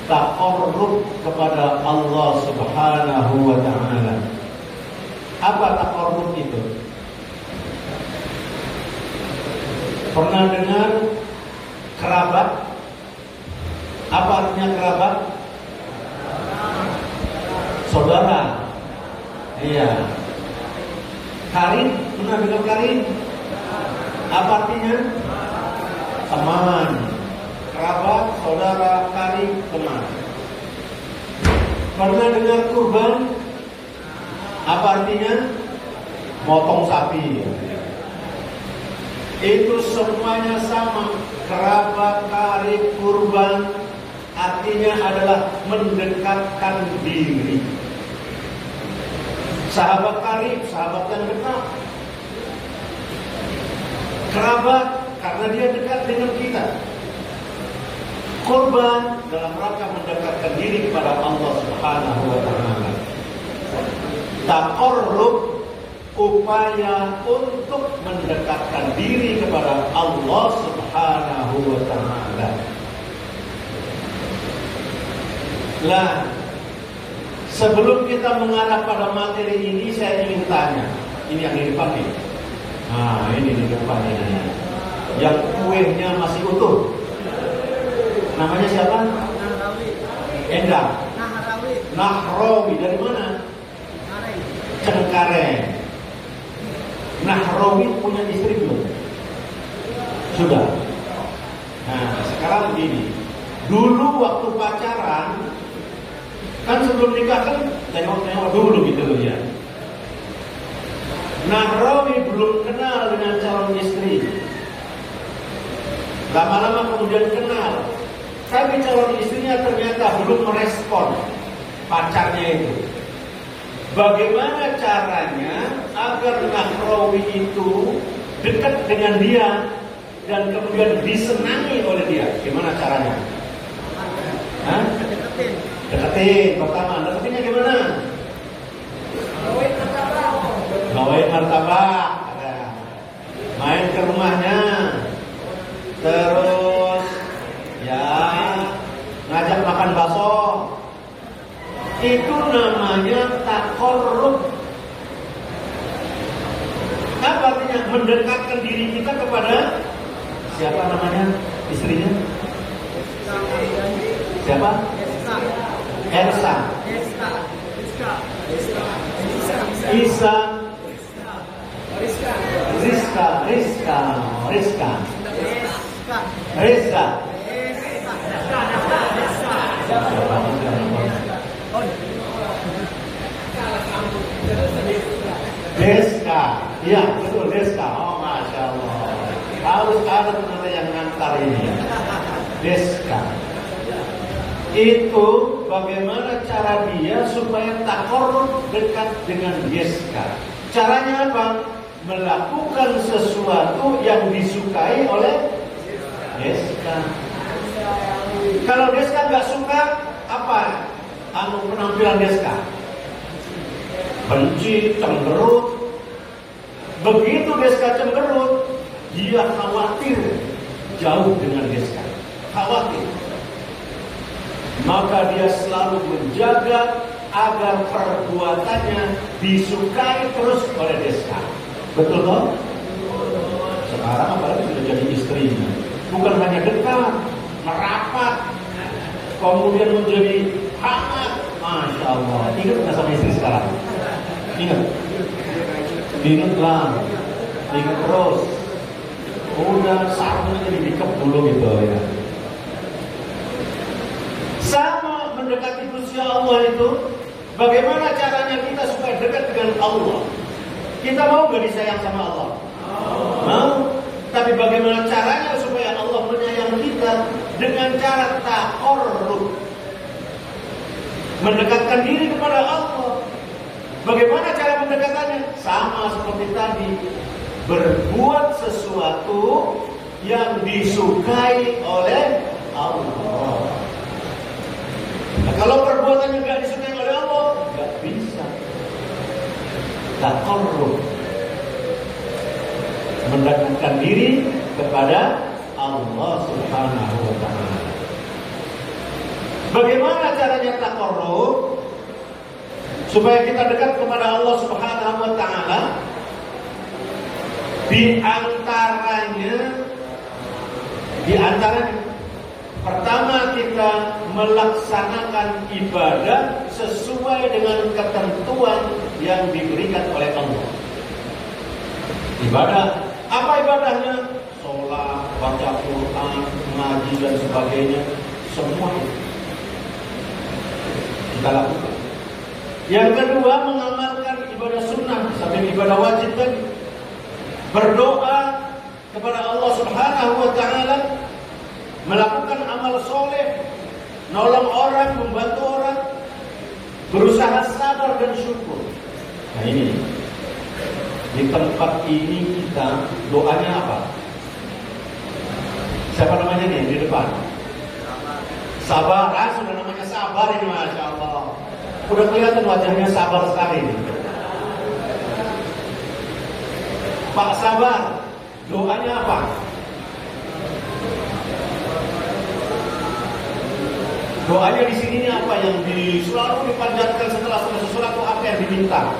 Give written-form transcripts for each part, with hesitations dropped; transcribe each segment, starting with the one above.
taqarrub kepada Allah Subhanahu wa ta'ala. Apa taqarrub itu? Pernah dengar kerabat? Apa artinya kerabat? Saudara. Iya. Karin, pernah dengar karin? Apa artinya? Teman. Kerabat, saudara, karin, teman. Pernah dengar kurban? Apa artinya? Motong sapi. Itu semuanya sama. Kerabat, karib, kurban, artinya adalah mendekatkan diri. Sahabat karib, sahabat yang dekat. Kerabat, karena dia dekat dengan kita. Kurban, dalam rangka mendekatkan diri kepada Allah Subhanahu wa ta'ala. Taqarrub, upaya untuk mendekatkan diri kepada Allah Subhanahu wa ta'ala. Lah, sebelum kita mengarah pada materi ini, saya ingin tanya. Ini yang di depan nih. Nah, ini di depan ini. Yang kuenya masih utuh. Namanya siapa? Endang. Nahrawi. Dari mana? Cengkareng. Nahrawi punya istri belum? Sudah. Nah, sekarang begini. Dulu waktu pacaran, kan sebelum nikah kan tengok-tengok dulu gitu ya. Nahrawi belum kenal dengan calon istri. Lama-lama kemudian kenal. Tapi calon istrinya ternyata belum merespon pacarnya itu. Bagaimana caranya agar Nahrawi itu dekat dengan dia dan kemudian disenangi oleh dia? Gimana caranya? Hah? Deketin. Pertama, deketinnya gimana? Bawain martabak. Main ke rumahnya. Terus ya ngajak makan bakso. Itu namanya taqarrub. Apa artinya? Mendekatkan diri kita kepada siapa namanya? Istrinya? Siapa? Elsa. Isa. Rizka. Deska. Iya, betul, Deska. Oh, Masya Allah. Harus ada teman yang ngantar ini. Deska. Itu bagaimana cara dia supaya taqarrub dekat dengan Deska. Caranya apa? Melakukan sesuatu yang disukai oleh Deska. Kalau Deska nggak suka, apa? Penampilan Deska. Benci, cemberut. Begitu Deska cemberut, dia khawatir jauh dengan Deska. Khawatir. Maka dia selalu menjaga agar perbuatannya disukai terus oleh Deska. Betul toh? Sekarang apalagi sudah jadi istrinya. Bukan hanya dekat, merapat, kemudian menjadi hangat. Masya Allah. Ingat nggak sama istri sekarang? Ingat. Ingatlah. Ingat terus. Udah sarungnya jadi dikep dulu gitu ya. Sama mendekati Gusti Allah itu, bagaimana caranya kita supaya dekat dengan Allah? Kita mau gak disayang sama Allah? Mau. Tapi bagaimana caranya supaya Allah menyayang kita? Dengan cara taqarrub. Mendekatkan diri kepada Allah. Bagaimana cara mendekatannya? Sama seperti tadi. Berbuat sesuatu yang disukai oleh Allah. Nah, kalau perbuatannya gak disukai oleh Allah, gak bisa. Taqarrub. Mendekatkan diri kepada Allah Subhanahu wa ta'ala. Bagaimana caranya taqarrub? Supaya kita dekat kepada Allah Subhanahu wa taala. Di antaranya pertama, kita melaksanakan ibadah sesuai dengan ketentuan yang diberikan oleh Allah. Ibadah, apa ibadahnya? Sholat, baca Quran, ngaji dan sebagainya. Semua itu kita lakukan. Yang kedua, mengamalkan ibadah sunnah sampai ibadah wajib tadi. Berdoa kepada Allah Subhanahu wa taala, melakukan amal soleh, nolong orang, membantu orang, berusaha sabar dan syukur. Nah ini, di tempat ini kita doanya apa? Siapa namanya nih di depan? Sabar, sudah namanya sabar ini, Masya Allah. Udah kelihatan wajahnya sabar sekali ini. Pak Sabar, doanya apa? Doanya di sini apa yang selalu dipanjatkan setelah selesai sesuatu, apa yang diminta?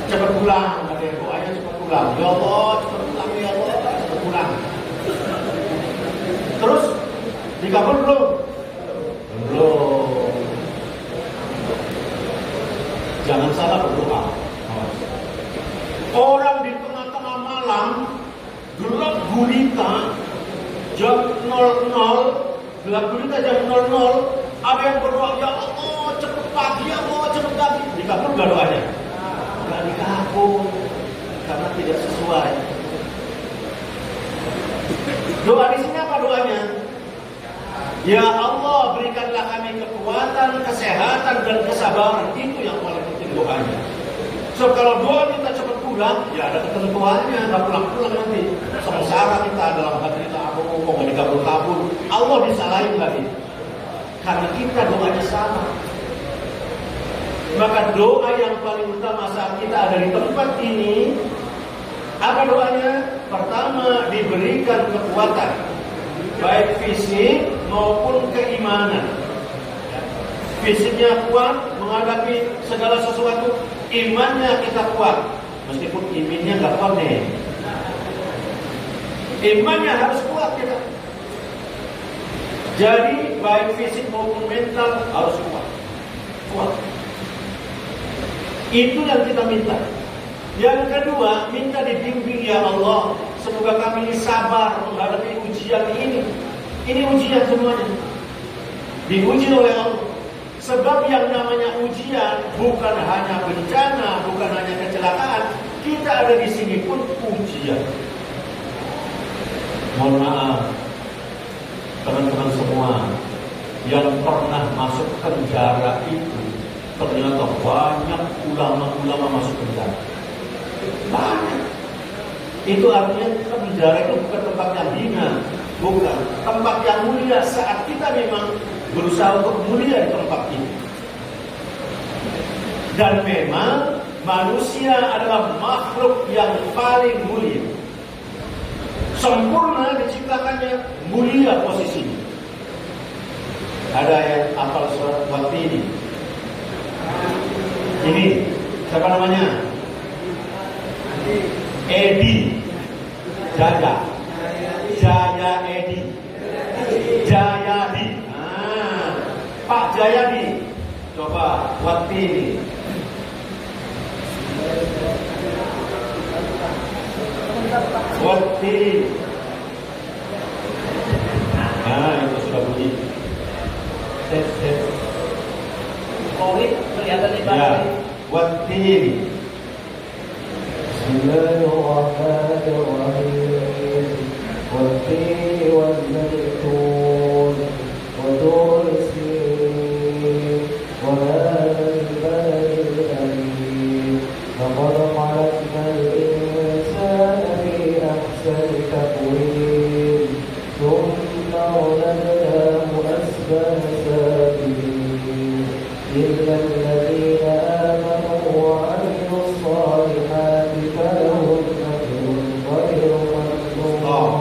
Cepat pulang, katanya doanya cepat pulang. Ya Allah, cepat pulang, ya Allah, cepat pulang. Terus dikabul belum? Belum. Jangan salah berdoa. Orang di tengah-tengah malam, gelap gulita, jam 00, gelap gulita jam 00, ada yang berdoa, ya Allah cepet pagi, ya Allah cepet pagi. Dikabul gak doanya? Gak dikabul, karena tidak sesuai. Doa di sini apa doanya? Ya Allah, berikanlah kami kekuatan, kesehatan dan kesabaran. Itu yang paling penting doanya. So kalau doa kita cepat pulang, ya ada ketentuannya, nggak pulang-pulang nanti. Sengsara kita dalam hati kita, aku kok nggak dikabul-kabul. Allah disalahin lagi. Karena kita doanya sama. Maka doa yang paling utama saat kita ada di tempat ini, apa doanya? Pertama, diberikan kekuatan, baik fisik maupun keimanan. Fisiknya kuat menghadapi segala sesuatu, imannya kita kuat, meskipun imannya nggak kuat nih. Imannya harus kuat kita. Jadi baik fisik maupun mental harus kuat. Kuat. Itu yang kita minta. Yang kedua, minta dibimbing ya Allah, semoga kami ini sabar menghadapi ujian ini. Ini ujian semuanya. Diuji oleh Allah. Sebab yang namanya ujian bukan hanya bencana, bukan hanya kecelakaan. Kita ada di sini pun ujian. Mohon maaf, teman-teman semua yang pernah masuk penjara itu, ternyata banyak ulama-ulama masuk penjara. Banyak. Itu artinya penjara itu bukan tempat yang hina, bukan tempat yang mulia. Saat kita memang berusaha untuk mulia di tempat ini. Dan memang manusia adalah makhluk yang paling mulia. Sempurna diciptakannya, mulia posisinya. Ada yang hafal surat Wat-Tin. Ini siapa namanya? Edi Jaya Edi Jayadi. Pak Jayadi, coba Wat-Tin. Wat-Tin. Nah, itu sudah bunyi. Tes. Korek kelihatan di bawah. Ya, Wat-Tin. Bismillahirrahmanirrahim. Wat-Tin wal-Zaitun wa tur Sin wa hadhal baladil amin. Laqad khalaqnal insana fi ahsani taqwim. Thumma radadnahu asfala safilin. Illa alladhina amanu wa 'amilus salihati falahum ajrun ghayru mamnun.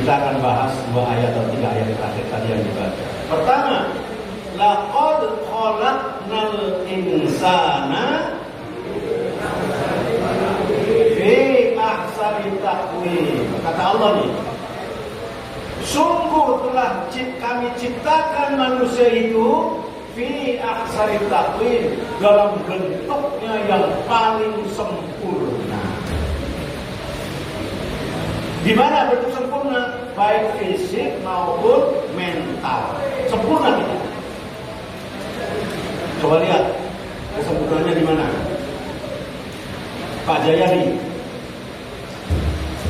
Kita akan bahas 2 ayat atau 3 ayat terakhir tadi yang dibaca. Pertama, laqad khalaqnal insana fi ahsani taqwim. Kata Allah nih, sungguh telah kami ciptakan manusia itu fi ahsani taqwim, dalam bentuknya yang paling sempurna. Di mana bentuk sempurna? Baik fisik maupun mental. Sempurna kita. Coba lihat kesempurnaannya di mana? Pak Jayadi.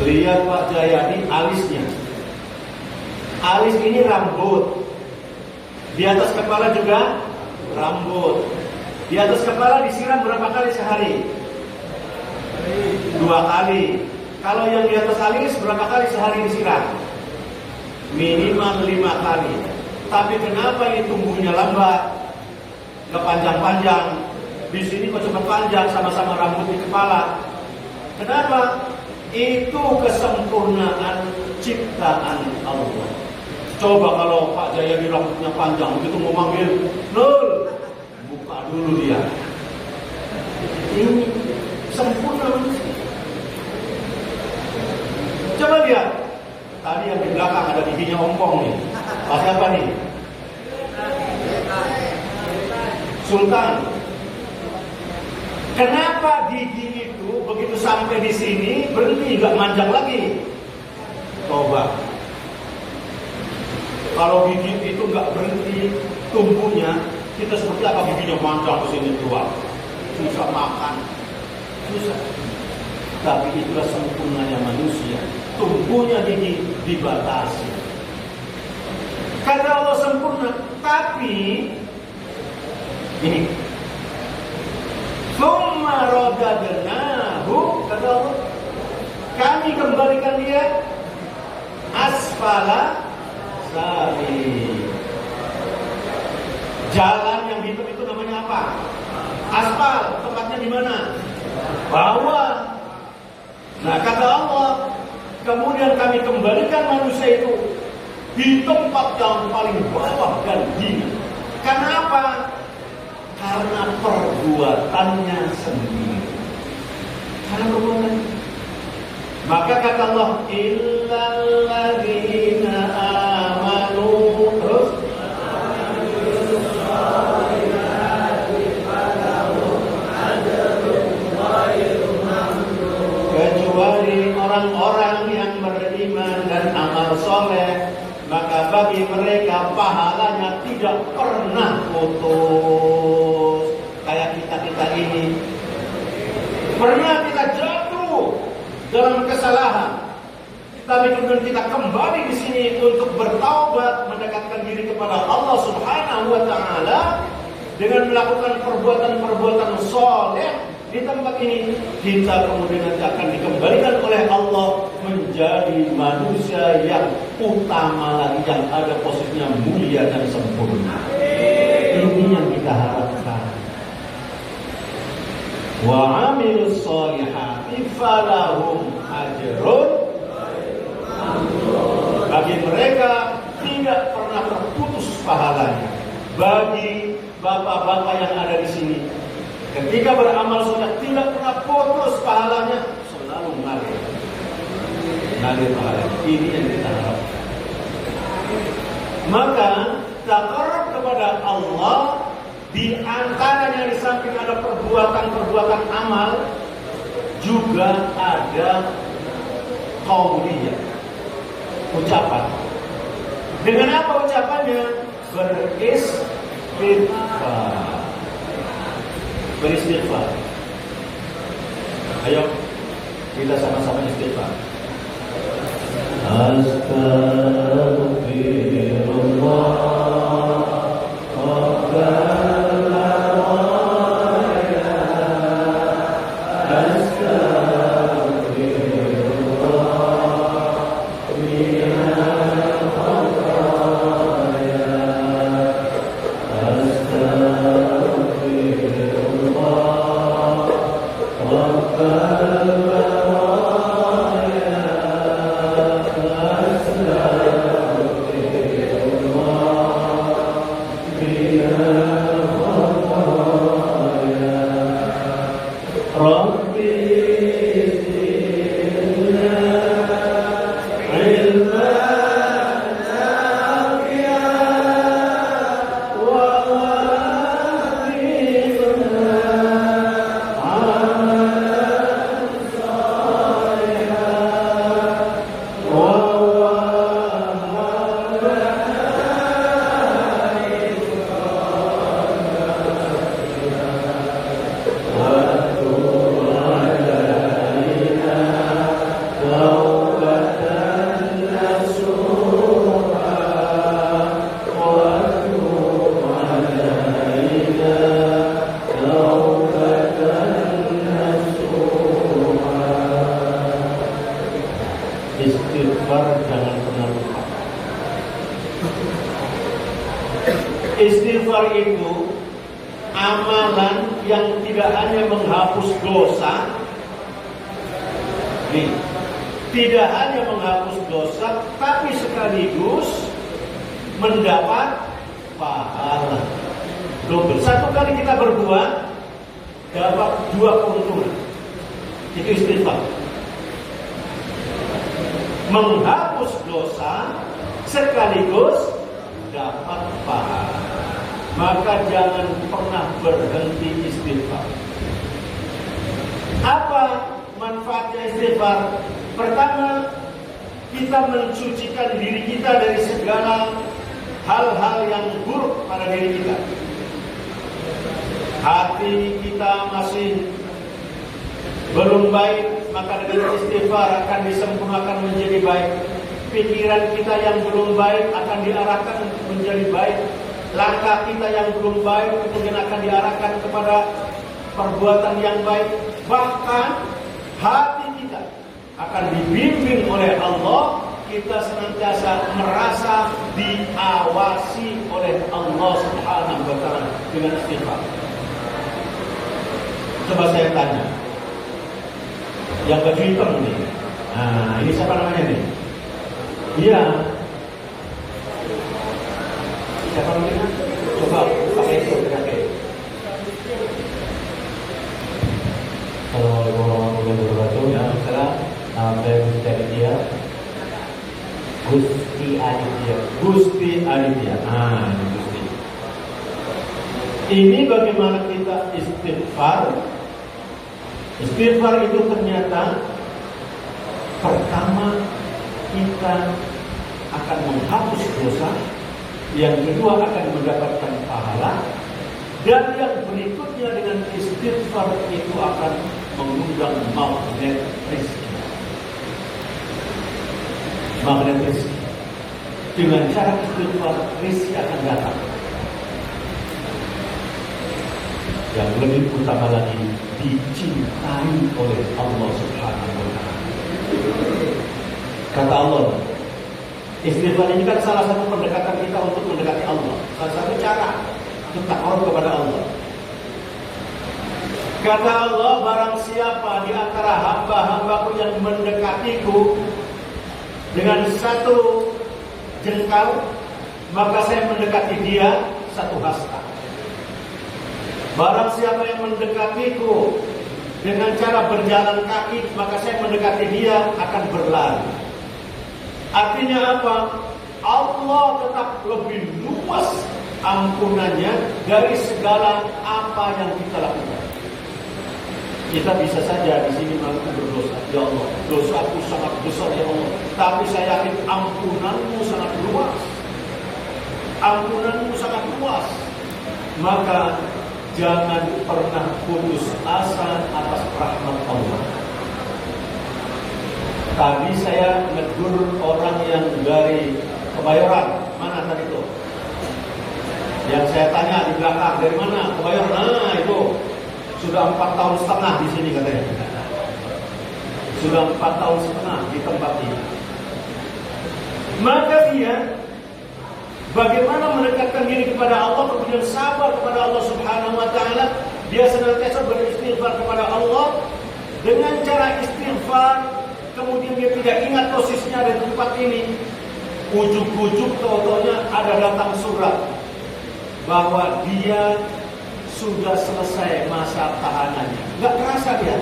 Lihat Pak Jayadi alisnya. Alis ini rambut. Di atas kepala juga rambut. Di atas kepala disiram berapa kali sehari? 2 kali. Kalau yang di atas alis berapa kali sehari disiram? Minimal 5 kali. Tapi kenapa ini tumbuhnya lambat? Gak panjang-panjang. Di sini kok cepat panjang, sama-sama rambut di kepala. Kenapa? Itu kesempurnaan ciptaan Allah. Coba kalau Pak Jayadi rambutnya panjang, begitu mau manggil, Nul, buka dulu dia. Ini sempurna manusia. Coba lihat, tadi yang di belakang ada giginya ompong nih. Pakai apa nih? Sultan. Kenapa gigi itu begitu sampai di sini berhenti, nggak manjang lagi? Coba. Kalau gigi itu nggak berhenti tumbuhnya, kita seperti apa giginya manjang ke sini keluar? Susah makan, susah. Tapi itulah sempurnanya manusia. Tumbuhnya gigi dibatasi. Karena Allah sempurna, tapi ini summa radadnahu, kata Allah, kami kembalikan dia asfala safilin. Jalan yang hitam itu namanya apa? Aspal. Tempatnya di mana? Bawah. Nah, kata Allah, kemudian kami kembalikan manusia itu di tempat yang paling bawah dan hina. Kenapa? Karena perbuatannya sendiri. Karena perbuatannya. Maka kata Allah, illal ladzina amanu, terus kecuali orang-orang yang beriman dan amal soleh, maka bagi mereka pahalanya tidak pernah putus. Kayak kita ini pernah kita jatuh dalam kesalahan, tapi kemudian kita kembali di sini untuk bertaubat, mendekatkan diri kepada Allah Subhanahu wa Ta'ala dengan melakukan perbuatan-perbuatan soleh. Di tempat ini kita kemudian nanti akan dikembalikan oleh Allah menjadi manusia yang utama lagi, yang ada posisinya mulia dan sempurna. Ini yang kita harapkan. Wa amilus solihati falahum ajrun. Bagi mereka tidak pernah terputus pahalanya. Bagi bapak-bapak yang ada di sini, ketika beramal soleh tidak pernah putus pahalanya, selalu mengalir pahalanya. Ini yang kita harapkan. Maka taqarrub kepada Allah, di antaranya di samping ada perbuatan-perbuatan amal, juga ada qauliyah, ucapan. Dengan apa ucapannya? Beristighfar. Ayo kita sama-sama istighfar. Astagfirullah. Istighfar jangan pernah lupa. Istighfar itu amalan yang tidak hanya menghapus dosa, tidak hanya menghapus dosa, tapi sekaligus mendapat pahala. Satu kali kita berbuat dapat 2 keuntungan. Itu istighfar. Menghapus dosa sekaligus dapat pahala. Maka jangan pernah berhenti istighfar. Apa manfaatnya istighfar? Pertama, kita mensucikan diri kita dari segala hal-hal yang buruk pada diri kita. Hati kita masih belum baik, maka dengan istighfar akan disempurnakan menjadi baik. Pikiran kita yang belum baik akan diarahkan menjadi baik. Langkah kita yang belum baik kemudian akan diarahkan kepada perbuatan yang baik. Bahkan hati kita akan dibimbing oleh Allah. Kita senantiasa merasa diawasi oleh Allah Subhanahu wa Ta'ala dengan istighfar. Coba saya tanya, yang baju hitam ini, nah ini siapa namanya nih? Iya, siapa namanya? Coba pakai itu, pakai. Assalamualaikum warahmatullahi wabarakatuh. Ya, salam. Nama saya Gusti Aditya. Gusti Aditya. Gusti Aditya. Ah, ini Gusti. Ini bagaimana kita istighfar? Istighfar itu ternyata pertama kita akan menghapus dosa, yang kedua akan mendapatkan pahala, dan yang berikutnya dengan istighfar itu akan mengundang magnet rezeki. Magnet rezeki. Dengan cara istighfar rezeki akan datang. Yang lebih utama lagi, dicintai oleh Allah Subhanahu wa Ta'ala. Kata Allah, istighfar ini kan salah satu pendekatan kita untuk mendekati Allah. Salah satu cara untuk takarub kepada Allah. Kata Allah, barang siapa di antara hamba-hambaku yang mendekatiku dengan satu jengkal, maka saya mendekati dia satu hasta. Barang siapa yang mendekatiku dengan cara berjalan kaki, maka saya mendekati dia akan berlari. Artinya apa? Allah tetap lebih luas ampunannya dari segala apa yang kita lakukan. Kita bisa saja di sini mengaku berdosa. Ya Allah, dosaku sangat besar ya Allah. Tapi saya yakin ampunanmu sangat luas. Ampunanmu sangat luas. Maka jangan pernah putus asa atas rahmat Allah. Tadi saya menegur orang yang dari Kebayoran. Mana tadi itu? Yang saya tanya di belakang, dari mana? Kebayoran. Nah itu sudah 4 tahun setengah di sini katanya. Sudah 4 tahun setengah di tempat ini. Maka dia bagaimana mendekatkan diri kepada Allah, kemudian sabar kepada Allah Subhanahu wa Ta'ala. Dia senantiasa beristighfar kepada Allah. Dengan cara istighfar, kemudian dia tidak ingat posisinya ada di tempat ini. Ujuk-ujuk tahu-taunya ada datang surat bahwa dia sudah selesai masa tahanannya. Gak terasa dia.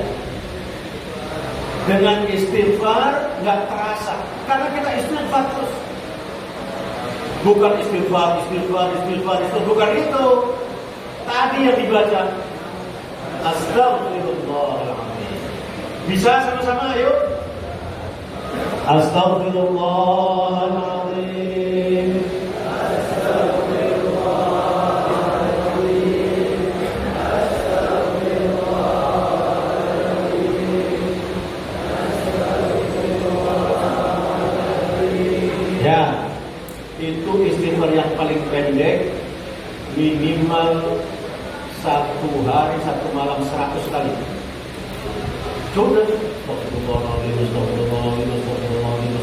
Dengan istighfar gak terasa. Karena kita istighfar terus. Bukan istighfar, bukan itu. Tadi yang dibaca Astaghfirullahaladzim. Bisa sama-sama ayo. Astaghfirullahaladzim. Ya, itu istighfar yang paling pendek, minimal 1 hari 1 malam 100 kali. Coba. Astagfirullahaladzim, astagfirullahaladzim, astagfirullahaladzim,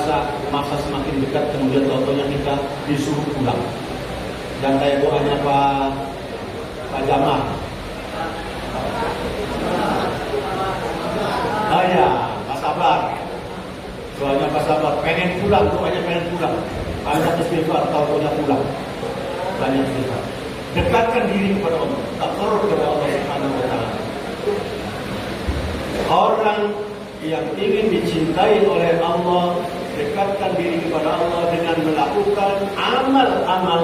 merasa masa semakin dekat, kemudian contohnya kita disuruh pulang. Dan kayak doanya Pak Jamal. Oh ya, Pak Sabar. Doanya Pak Sabar, pengen pulang, doanya pengen pulang. Banyak istighfar, taunya pulang. Banyak istighfar. Dekatkan diri kepada Allah, takarrub kepada Allah Subhanahu wa taala. Orang yang ingin dicintai oleh Allah, dekatkan diri kepada Allah dengan melakukan amal-amal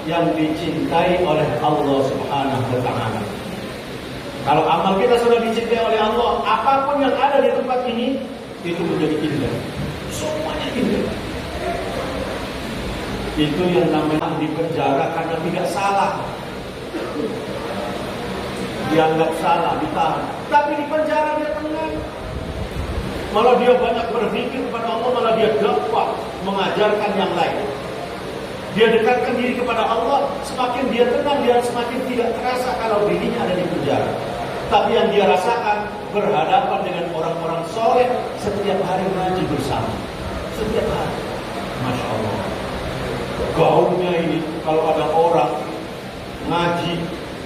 yang dicintai oleh Allah Subhanahu wa taala. Kalau amal kita sudah dicintai oleh Allah, apapun yang ada di tempat ini itu menjadi indah. Semuanya indah. Itu yang namanya di penjara karena tidak salah. Dianggap salah, ditahan. Tapi di penjara dia tenang. Malah dia banyak berpikir kepada Allah, malah dia dapat mengajarkan yang lain. Dia dekatkan diri kepada Allah, semakin dia tenang, dia semakin tidak terasa kalau dirinya ada di penjara. Tapi yang dia rasakan berhadapan dengan orang-orang soleh setiap hari ngaji bersama. Setiap hari. Masya Allah. Gaulnya ini, kalau ada orang ngaji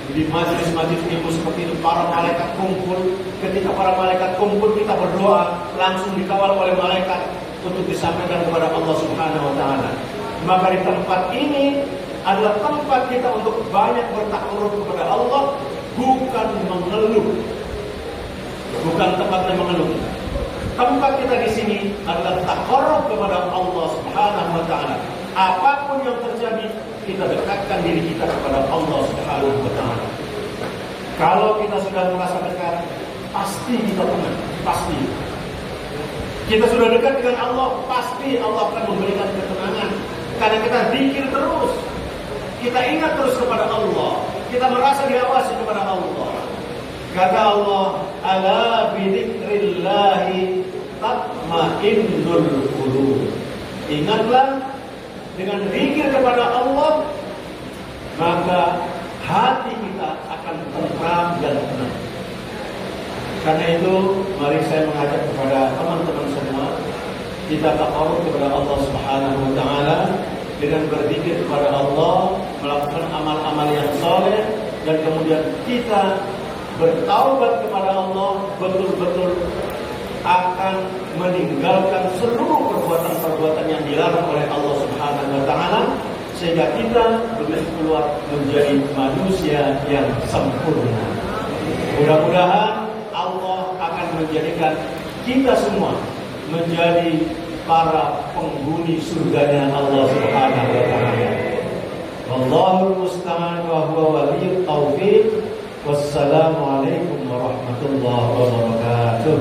di majelis-majelis ilmu seperti itu, para malaikat kumpul. Ketika para malaikat kumpul, kita berdoa, langsung dikawal oleh malaikat untuk disampaikan kepada Allah Subhanahu wa taala. Maka di tempat ini adalah tempat kita untuk banyak bertakarrub kepada Allah, bukan mengeluh. Bukan tempatnya mengeluh. Tempat kita di sini adalah takarrub kepada Allah Subhanahu wa taala. Apapun yang terjadi, kita dekatkan diri kita kepada Allah Subhanahu wa taala. Kalau kita sudah merasa dekat, pasti kita tenang, pasti. Kita sudah dekat dengan Allah, pasti Allah akan memberikan ketenangan. Karena kita zikir terus, kita ingat terus kepada Allah, kita merasa diawasi kepada Allah. Kata Allah, ala bidzikrillahi tatma'innul qulub. Ingatlah, dengan zikir kepada Allah, maka hati kita akan tentram dan tenang. Karena itu, mari saya mengajak kepada teman-teman semua, kita takarrub kepada Allah Subhanahu wa taala dengan berzikir kepada Allah, melakukan amal-amal yang saleh, dan kemudian kita bertaubat kepada Allah, betul-betul akan meninggalkan seluruh perbuatan-perbuatan yang dilarang oleh Allah Subhanahu wa taala, sehingga kita begitu keluar menjadi manusia yang sempurna. Mudah-mudahan Allah akan menjadikan kita semua menjadi para penghuni surganya Allah Subhanahu wa taala. Wallahul musta'an wa huwa waliyut taufiq. Wassalamualaikum warahmatullahi wabarakatuh.